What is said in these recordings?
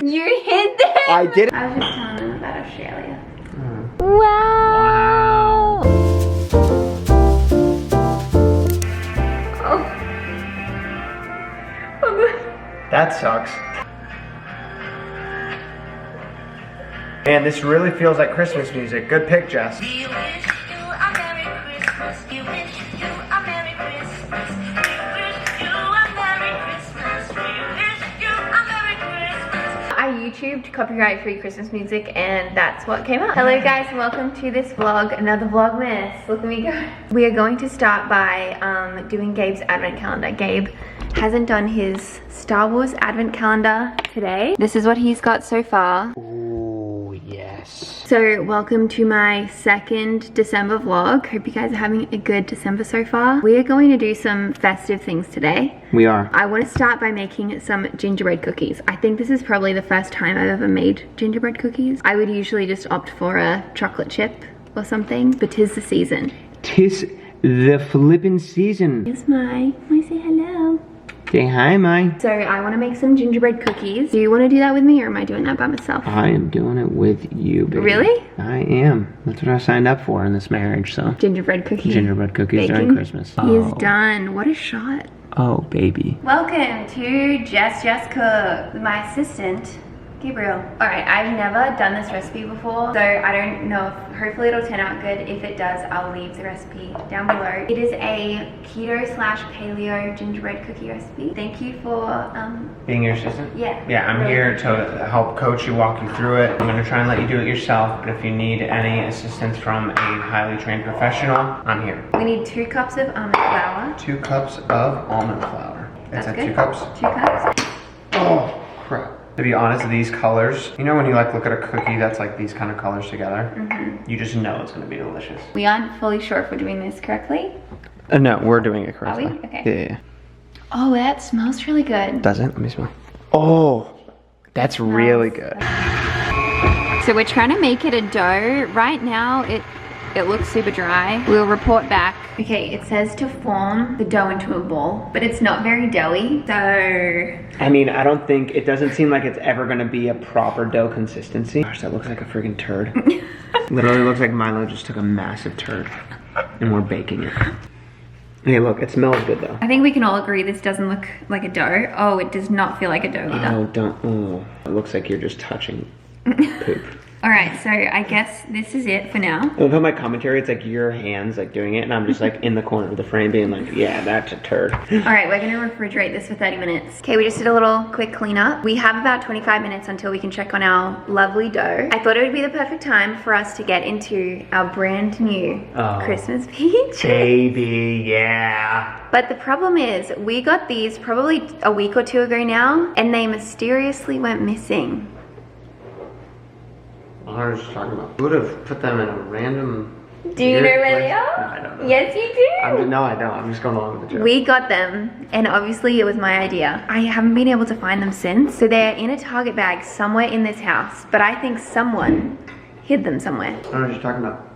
You hid them! I did. I was just telling them about Australia. Wow. Oh. That sucks. Man, this really feels like Christmas music. Good pick, Jess. We wish you a Merry Christmas. We wish you a Merry Christmas. We wish you a Merry Christmas. We wish you a Merry Christmas. I YouTubed copyright-free Christmas music and that's what came up. Hello guys and welcome to this vlog, another Vlogmas. Look at me go. We are going to start by doing Gabe's advent calendar. Gabe hasn't done his Star Wars advent calendar today. This is what he's got so far. Ooh, yes. So welcome to my second December vlog. Hope you guys are having a good December so far. We are going to do some festive things today. We are. I want to start by making some gingerbread cookies. I think this is probably the first time I've ever made gingerbread cookies. I would usually just opt for a chocolate chip or something, but 'tis the season. 'Tis the flippin' season. Here's my say hello. Say hi, Mai. So I want to make some gingerbread cookies. Do you want to do that with me or am I doing that by myself? I am doing it with you, baby. Really? I am. That's what I signed up for in this marriage, so. Gingerbread cookies. Gingerbread cookies Baking. during Christmas. He is done. What a shot. Oh, baby. Welcome to Jess Cook with my assistant, Gabriel. All right, I've never done this recipe before, so I don't know if, hopefully it'll turn out good. If it does, I'll leave the recipe down below. It is a keto/paleo gingerbread cookie recipe. Thank you for, Being your assistant? yeah. Yeah, I'm here to help coach you, walk you through it. I'm gonna try and let you do it yourself, but if you need any assistance from a highly trained professional, I'm here. We need 2 cups of almond flour. 2 cups of almond flour. That's Is that good. 2 cups? 2 cups. Oh, crap. To be honest, these colors, you know when you like look at a cookie that's like these kind of colors together? You just know it's gonna be delicious. We aren't fully sure if we're doing this correctly. No, we're doing it correctly. Are we? Okay. Yeah. Oh, that smells really good. Does it? Let me smell. Oh, that's really good. So we're trying to make it a dough. Right now, it looks super dry. We'll report back. Okay, it says to form the dough into a ball, but it's not very doughy, so... I mean, I don't think, it doesn't seem like it's ever gonna be a proper dough consistency. Gosh, that looks like a friggin' turd. Literally looks like Milo just took a massive turd and we're baking it. Hey, look, it smells good though. I think we can all agree this doesn't look like a dough. Oh, it does not feel like a dough either. Oh, don't, oh. It looks like you're just touching poop. All right, so I guess this is it for now. I love how my commentary, it's like your hands like doing it and I'm just like in the corner of the frame being like, yeah, that's a turd. All right, we're gonna refrigerate this for 30 minutes. Okay, we just did a little quick cleanup. We have about 25 minutes until we can check on our lovely dough. I thought it would be the perfect time for us to get into our brand new Christmas peach. Baby, yeah. But the problem is, we got these probably a week or 2 ago now, and they mysteriously went missing. I was just talking about. Would have put them in a random. Do you know where they No, are? I don't know. Yes, you do. No, I don't. I'm just going along with the joke. We got them, and obviously it was my idea. I haven't been able to find them since, so they're in a Target bag somewhere in this house, but I think someone hid them somewhere. I don't know what you're talking about.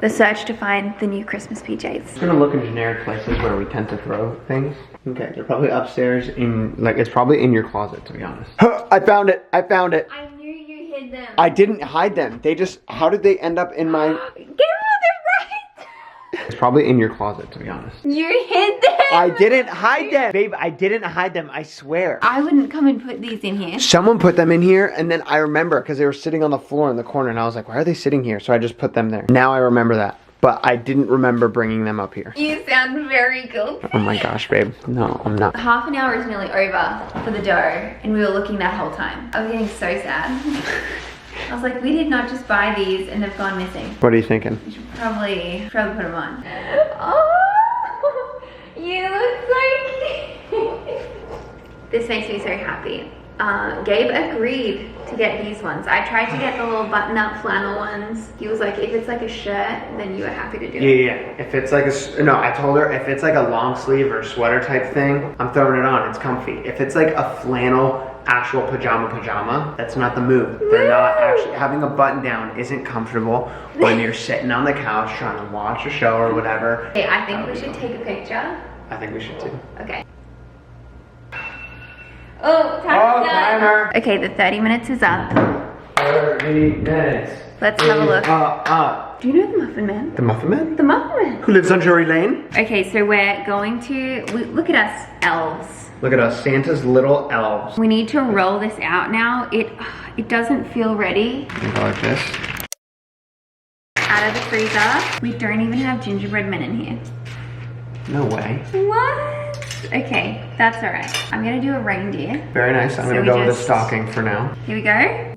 The search to find the new Christmas PJs. It's gonna look in generic places where we tend to throw things. Okay, they're probably upstairs in, like, it's probably in your closet, to be honest. I found it. I found it. I knew you hid them. I didn't hide them. They just, how did they end up in my... They're right. It's probably in your closet, to be honest. You hid them. I didn't hide them. Babe, I didn't hide them, I swear. I wouldn't come and put these in here. Someone put them in here, and then I remember, because they were sitting on the floor in the corner, and I was like, why are they sitting here? So I just put them there. Now I remember that. But I didn't remember bringing them up here. You sound very guilty. Oh my gosh, babe. No, I'm not. Half an hour is nearly over for the dough, and we were looking that whole time. I was getting so sad. I was like, we did not just buy these and they've gone missing. What are you thinking? We should probably put them on. Oh, you look so cute. This makes me so happy. Gabe agreed to get these ones. I tried to get the little button-up flannel ones. He was like, if it's like a shirt, then you are happy to do it. Yeah. If it's like a, no, I told her if it's like a long sleeve or sweater type thing, I'm throwing it on. It's comfy. If it's like a flannel, actual pajama, that's not the move. They're not actually, having a button down isn't comfortable when you're sitting on the couch trying to watch a show or whatever. Hey, I think we should take a picture. I think we should too. Okay. Oh, timer's done. timer. Okay, the 30 minutes is up. 30 minutes. Let's have a look. Do you know the Muffin Man? The Muffin Man? The Muffin Man. Who lives on Drury Lane? Okay, so we're going to, look at us, elves. Look at us, Santa's little elves. We need to roll this out now. It doesn't feel ready. You go like this. Out of the freezer. We don't even have gingerbread men in here. No way. What? Okay, that's all right. I'm gonna do a reindeer. Very nice. I'm So gonna we go with a just- stocking for now. Here we go.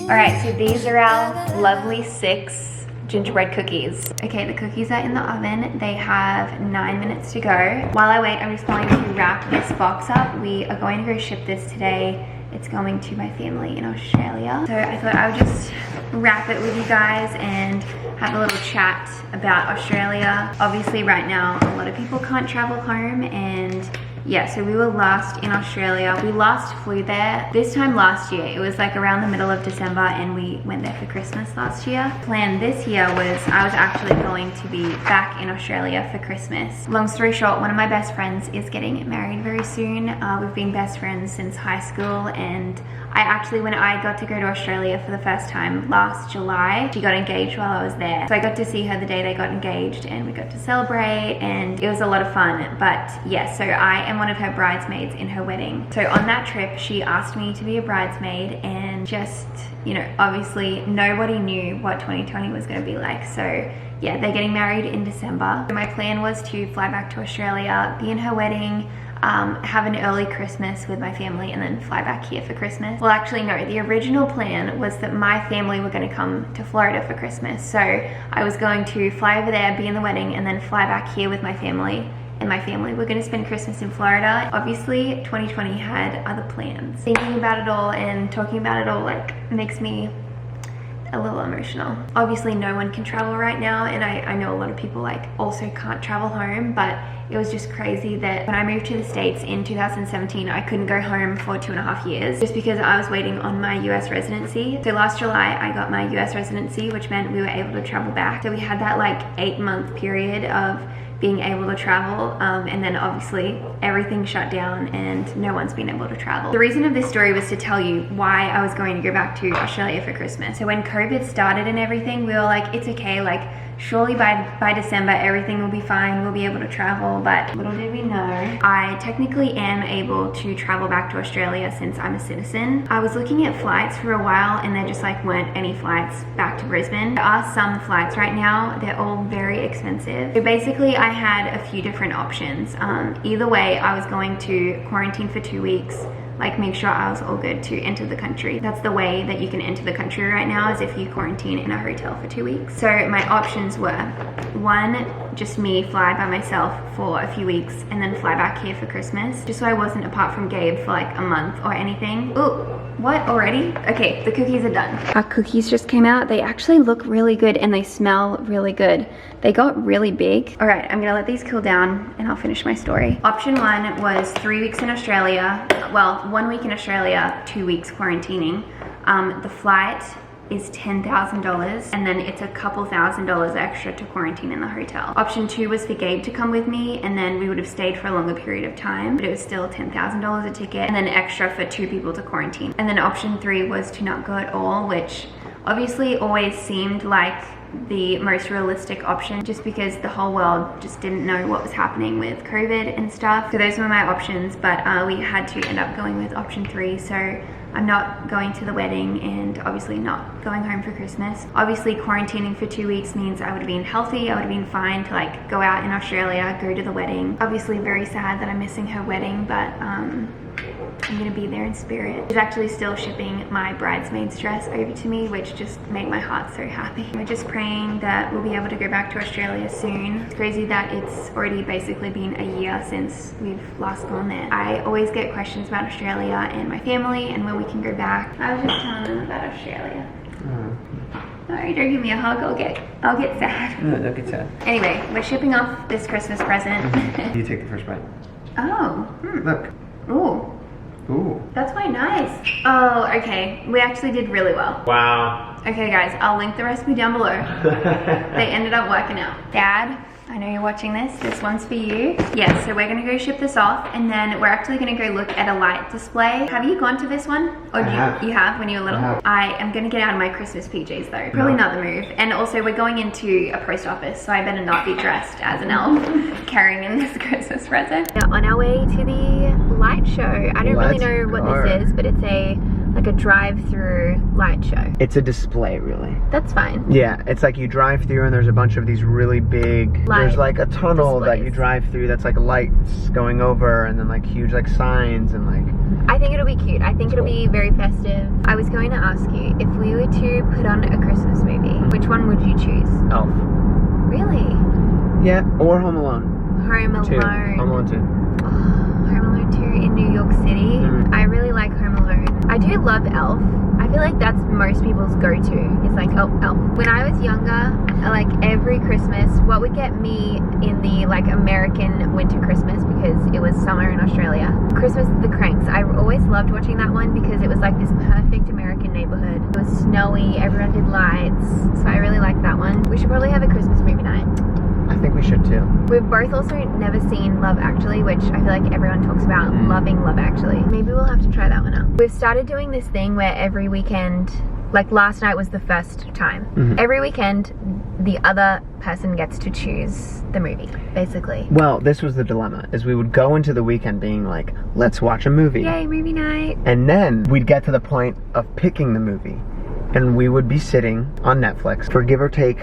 All right, so these are our lovely 6 gingerbread cookies. Okay, the cookies are in the oven. They have 9 minutes to go. While I wait, I'm just going to wrap this box up. We are going to go ship this today. It's going to my family in Australia. So I thought I would just wrap it with you guys and have a little chat about Australia. Obviously right now, a lot of people can't travel home, and yeah, so we were last in Australia. We last flew there this time last year. It was like around the middle of December, and we went there for Christmas last year. Plan this year was I was actually going to be back in Australia for Christmas. Long story short, one of my best friends is getting married very soon. We've been best friends since high school, and when I got to go to Australia for the first time last July, she got engaged while I was there. So I got to see her the day they got engaged, and we got to celebrate, and it was a lot of fun. But yeah, so I am one of her bridesmaids in her wedding. So on that trip, she asked me to be a bridesmaid, and just, you know, obviously nobody knew what 2020 was gonna be like. So yeah, they're getting married in December. So my plan was to fly back to Australia, be in her wedding, have an early Christmas with my family, and then fly back here for Christmas. Well, actually no, the original plan was that my family were gonna come to Florida for Christmas. So I was going to fly over there, be in the wedding, and then fly back here with my family. And my family were gonna spend Christmas in Florida. Obviously, 2020 had other plans. Thinking about it all and talking about it all like makes me a little emotional. Obviously no one can travel right now, and I know a lot of people like also can't travel home, but it was just crazy that when I moved to the States in 2017, I couldn't go home for 2.5 years just because I was waiting on my US residency. So last July I got my US residency, which meant we were able to travel back. So we had that like 8-month period of being able to travel, and then obviously everything shut down and no one's been able to travel. The reason of this story was to tell you why I was going to go back to Australia for Christmas. So when COVID started and everything, we were like, it's okay, like surely by December everything will be fine, we'll be able to travel. But little did we know, I technically am able to travel back to Australia since I'm a citizen. I was looking at flights for a while, and there just like weren't any flights back to Brisbane. There are some flights right now, they're all very expensive. So basically I had a few different options. Either way, I was going to quarantine for 2 weeks, like make sure I was all good to enter the country. That's the way that you can enter the country right now, is if you quarantine in a hotel for 2 weeks. So my options were, 1, just me fly by myself for a few weeks and then fly back here for Christmas, just so I wasn't apart from Gabe for like a month or anything. Ooh, what, already? Okay, the cookies are done. Our cookies just came out. They actually look really good and they smell really good. They got really big. All right, I'm gonna let these cool down and I'll finish my story. Option 1 was 3 weeks in Australia. Well, 1 week in Australia, 2 weeks quarantining. The flight is $10,000, and then it's a couple $1,000s extra to quarantine in the hotel. Option 2 was for Gabe to come with me, and then we would have stayed for a longer period of time, but it was still $10,000 a ticket, and then extra for 2 people to quarantine. And then option 3 was to not go at all, which obviously always seemed like the most realistic option, just because the whole world just didn't know what was happening with COVID and stuff. So those were my options, but we had to end up going with option 3. So I'm not going to the wedding and obviously not going home for Christmas. Obviously quarantining for 2 weeks means I would have been healthy, I would have been fine to like go out in Australia, go to the wedding. Obviously very sad that I'm missing her wedding, but I'm gonna be there in spirit. She's actually still shipping my bridesmaid's dress over to me, which just made my heart so happy. We're just praying that we'll be able to go back to Australia soon. It's crazy that it's already basically been a year since we've last gone there. I always get questions about Australia and my family and when we can go back. I was just telling them about Australia. No, don't give me a hug, I'll get sad. No, don't get sad. Anyway, we're shipping off this Christmas present. You take the first bite. Oh, Look. Ooh. Ooh. That's quite nice. Oh, okay. We actually did really well. Wow. Okay, guys, I'll link the recipe down below. They ended up working out. Dad I know you're watching this. This one's for you. Yeah, so we're gonna go ship this off, and then we're actually gonna go look at a light display. Have you gone to this one? Or you have when you were little? I am gonna get out of my Christmas PJs though. Probably not the move. And also we're going into a post office, so I better not be dressed as an elf carrying in this Christmas present. Yeah, on our way to the light show. I don't really know what this is, but it's like a drive-through light show. It's a display, really. That's fine. Yeah, it's like you drive through and there's a bunch of these really big, there's like a tunnel that you drive through that's like lights going over, and then like huge like signs and like. I think it'll be cute. I think it'll be very festive. I was going to ask you, if we were to put on a Christmas movie, which one would you choose? Elf. Really? Yeah, or Home Alone. Home Alone. 2. Home Alone 2. Oh, Home Alone 2 in New York City. I really like Home Alone. I do love Elf. I feel like that's most people's go-to, is like, oh, Elf. When I was younger, like every Christmas, what would get me in the like American winter Christmas, because it was summer in Australia, Christmas of the Cranks. I always loved watching that one because it was like this perfect American neighborhood. It was snowy, everyone did lights, so I really liked that one. We should probably have a Christmas movie night. I think we should too. We've both also never seen Love Actually, which I feel like everyone talks about, loving Love Actually. Maybe we'll have to try that one out. We've started doing this thing where every weekend, like last night was the first time. Every weekend, the other person gets to choose the movie, basically. Well, this was the dilemma, is we would go into the weekend being like, let's watch a movie. Yay, movie night. And then we'd get to the point of picking the movie, and we would be sitting on Netflix for give or take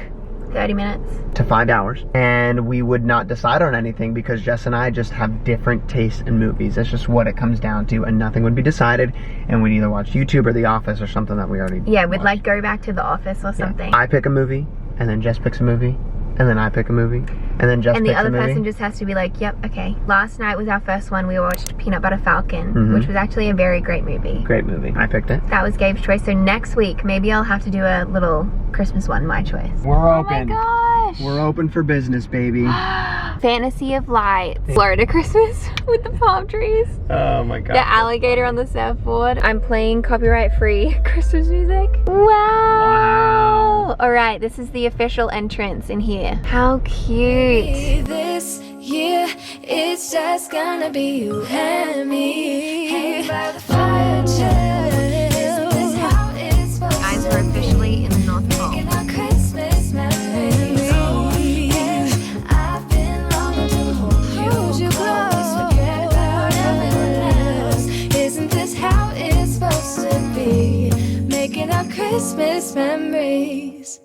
30 minutes to 5 hours, and we would not decide on anything because Jess and I just have different tastes in movies. That's just what it comes down to, and nothing would be decided, and we'd either watch YouTube or The Office or something that we already we'd watched. like go back to The Office or something. I pick a movie, and then Jess picks a movie, and then I pick a movie, and then Jess and picks the a other movie. person just has to be like, yep, okay. Last night was our first one. We watched Peanut Butter Falcon, which was actually a very great movie. Great movie. I picked it. That was Gabe's choice. So next week, maybe I'll have to do a little Christmas one, my choice. We're Oh open. my gosh. We're open for business, baby. Fantasy of Lights. Florida Christmas with the palm trees. Oh my god. The alligator on the surfboard. I'm playing copyright-free Christmas music. Wow. All right, this is the official entrance in here. How cute. This year, it's just gonna be you and me. Hanging by the fire chill. Isn't this how it's supposed Guys, to we're officially in the North be? Pole. Making our Christmas memories. Oh, yeah. I've been longing to hold you close. Forget about everyone else. Isn't this how it's supposed to be? Making our Christmas memories.